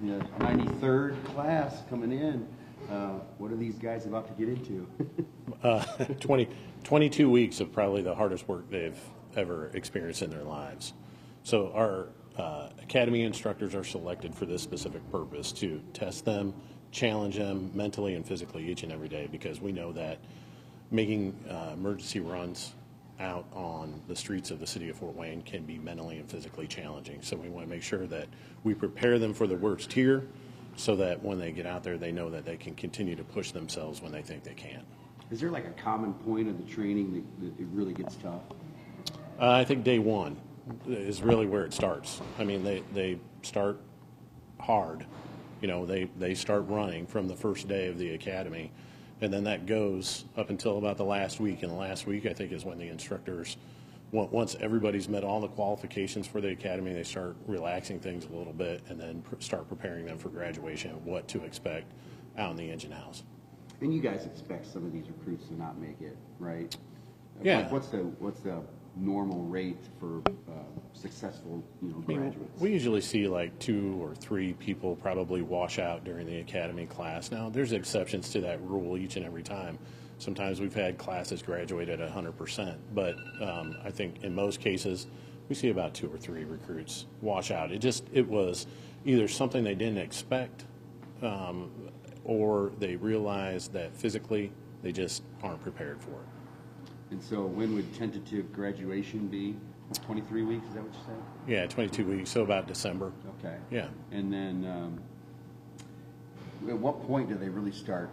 Yeah, 93rd class coming in. What are these guys about to get into? 22 weeks of probably the hardest work they've ever experienced in their lives. So our academy instructors are selected for this specific purpose, to test them, challenge them mentally and physically each and every day, because we know that making emergency runs out on the streets of the city of Fort Wayne can be mentally and physically challenging. So we want to make sure that we prepare them for the worst here, so that when they get out there, they know that they can continue to push themselves when they think they can't. Is there like a common point of the training that it really gets tough? I think day one is really where it starts. I mean, they start hard. You know, they start running from the first day of the academy, and then that goes up until about the last week. And the last week, I think, is when the instructors, once everybody's met all the qualifications for the academy, they start relaxing things a little bit, and then start preparing them for graduation and what to expect out in the engine house. And you guys expect some of these recruits to not make it, right? Yeah. What's the normal rate for successful, graduates? We usually see like 2 or 3 people probably wash out during the academy class. Now, there's exceptions to that rule each and every time. Sometimes we've had classes graduate at 100%, but I think in most cases we see about 2 or 3 recruits wash out. It was either something they didn't expect, or they realized that physically they just aren't prepared for it. And so when would tentative graduation be? 23 weeks, is that what you said? Yeah, 22 weeks, so about December. Okay. Yeah. And then at what point do they really start,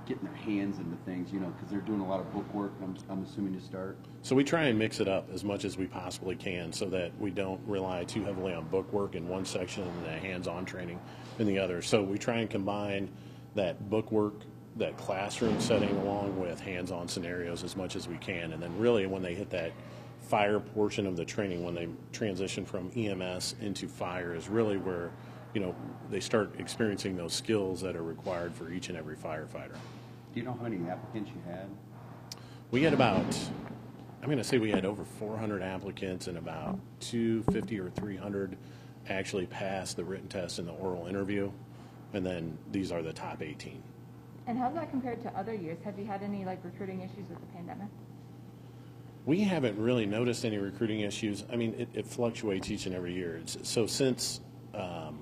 getting their hands into things, because they're doing a lot of book work, I'm assuming, to start? So we try and mix it up as much as we possibly can, so that we don't rely too heavily on book work in one section and the hands-on training in the other. So we try and combine that book work, that classroom setting, along with hands-on scenarios as much as we can. And then really when they hit that fire portion of the training, when they transition from EMS into fire, is really where they start experiencing those skills that are required for each and every firefighter. Do you know how many applicants you had? We had I'm going to say we had over 400 applicants, and about 250 or 300 actually passed the written test and the oral interview, and then these are the top 18. And how's that compared to other years? Have you had any recruiting issues with the pandemic? We haven't really noticed any recruiting issues. I mean, it fluctuates each and every year. So since I'm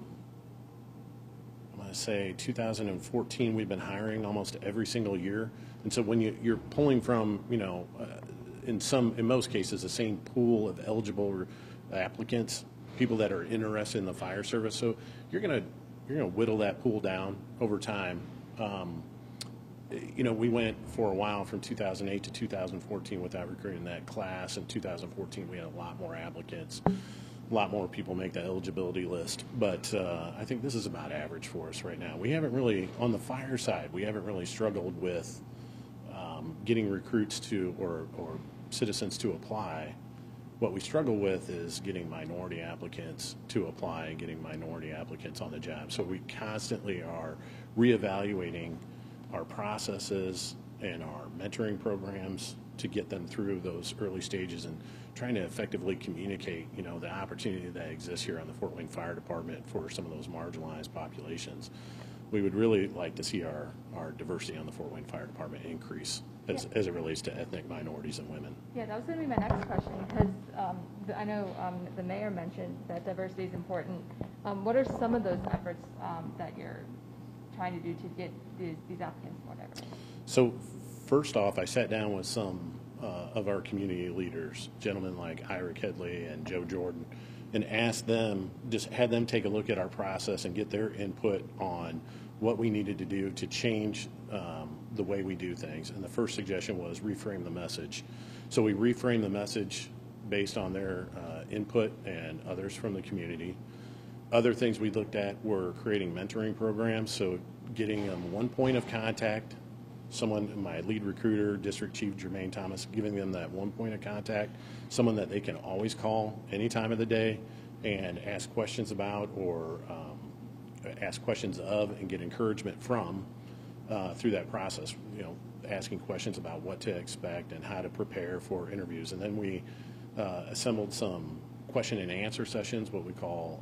going to say 2014, we've been hiring almost every single year. And so when you're pulling from, in most cases, the same pool of eligible applicants, people that are interested in the fire service. So you're gonna whittle that pool down over time. We went for a while from 2008 to 2014 without recruiting that class. In 2014, we had a lot more applicants, a lot more people make the eligibility list. But I think this is about average for us right now. We haven't really, on the fire side, we haven't really struggled with getting recruits to or citizens to apply. What we struggle with is getting minority applicants to apply and getting minority applicants on the job. So we constantly are reevaluating our processes and our mentoring programs to get them through those early stages, and trying to effectively communicate, the opportunity that exists here on the Fort Wayne Fire Department for some of those marginalized populations. We would really like to see our diversity on the Fort Wayne Fire Department increase as it relates to ethnic minorities and women. Yeah, that was going to be my next question, because I know the mayor mentioned that diversity is important. What are some of those efforts that you're trying to do to get these applicants more diverse? So first off, I sat down with some of our community leaders, gentlemen like Ira Kedley and Joe Jordan, and asked them, just had them take a look at our process and get their input on what we needed to do to change the way we do things. And the first suggestion was reframe the message. So we reframed the message based on their input and others from the community. Other things we looked at were creating mentoring programs, so getting them one point of contact, someone, my lead recruiter, District Chief Jermaine Thomas, giving them that one point of contact, someone that they can always call any time of the day and ask questions about, or ask questions of and get encouragement from through that process, asking questions about what to expect and how to prepare for interviews. And then we assembled some question and answer sessions, what we call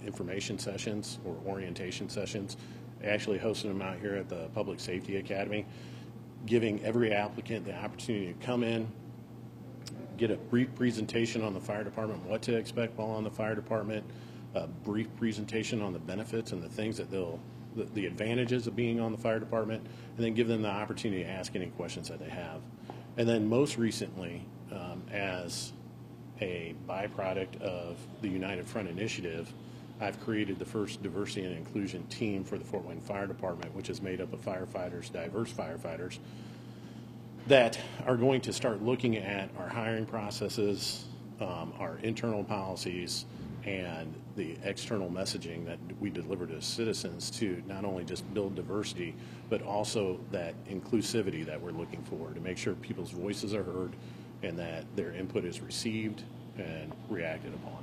information sessions or orientation sessions. I actually hosted them out here at the Public Safety Academy, giving every applicant the opportunity to come in, get a brief presentation on the fire department, what to expect while on the fire department, a brief presentation on the benefits and the things that the advantages of being on the fire department, and then give them the opportunity to ask any questions that they have. And then most recently, as a byproduct of the United Front Initiative, I've created the first diversity and inclusion team for the Fort Wayne Fire Department, which is made up of firefighters, diverse firefighters, that are going to start looking at our hiring processes, our internal policies, and the external messaging that we deliver to citizens to not only just build diversity, but also that inclusivity that we're looking for, to make sure people's voices are heard and that their input is received and reacted upon.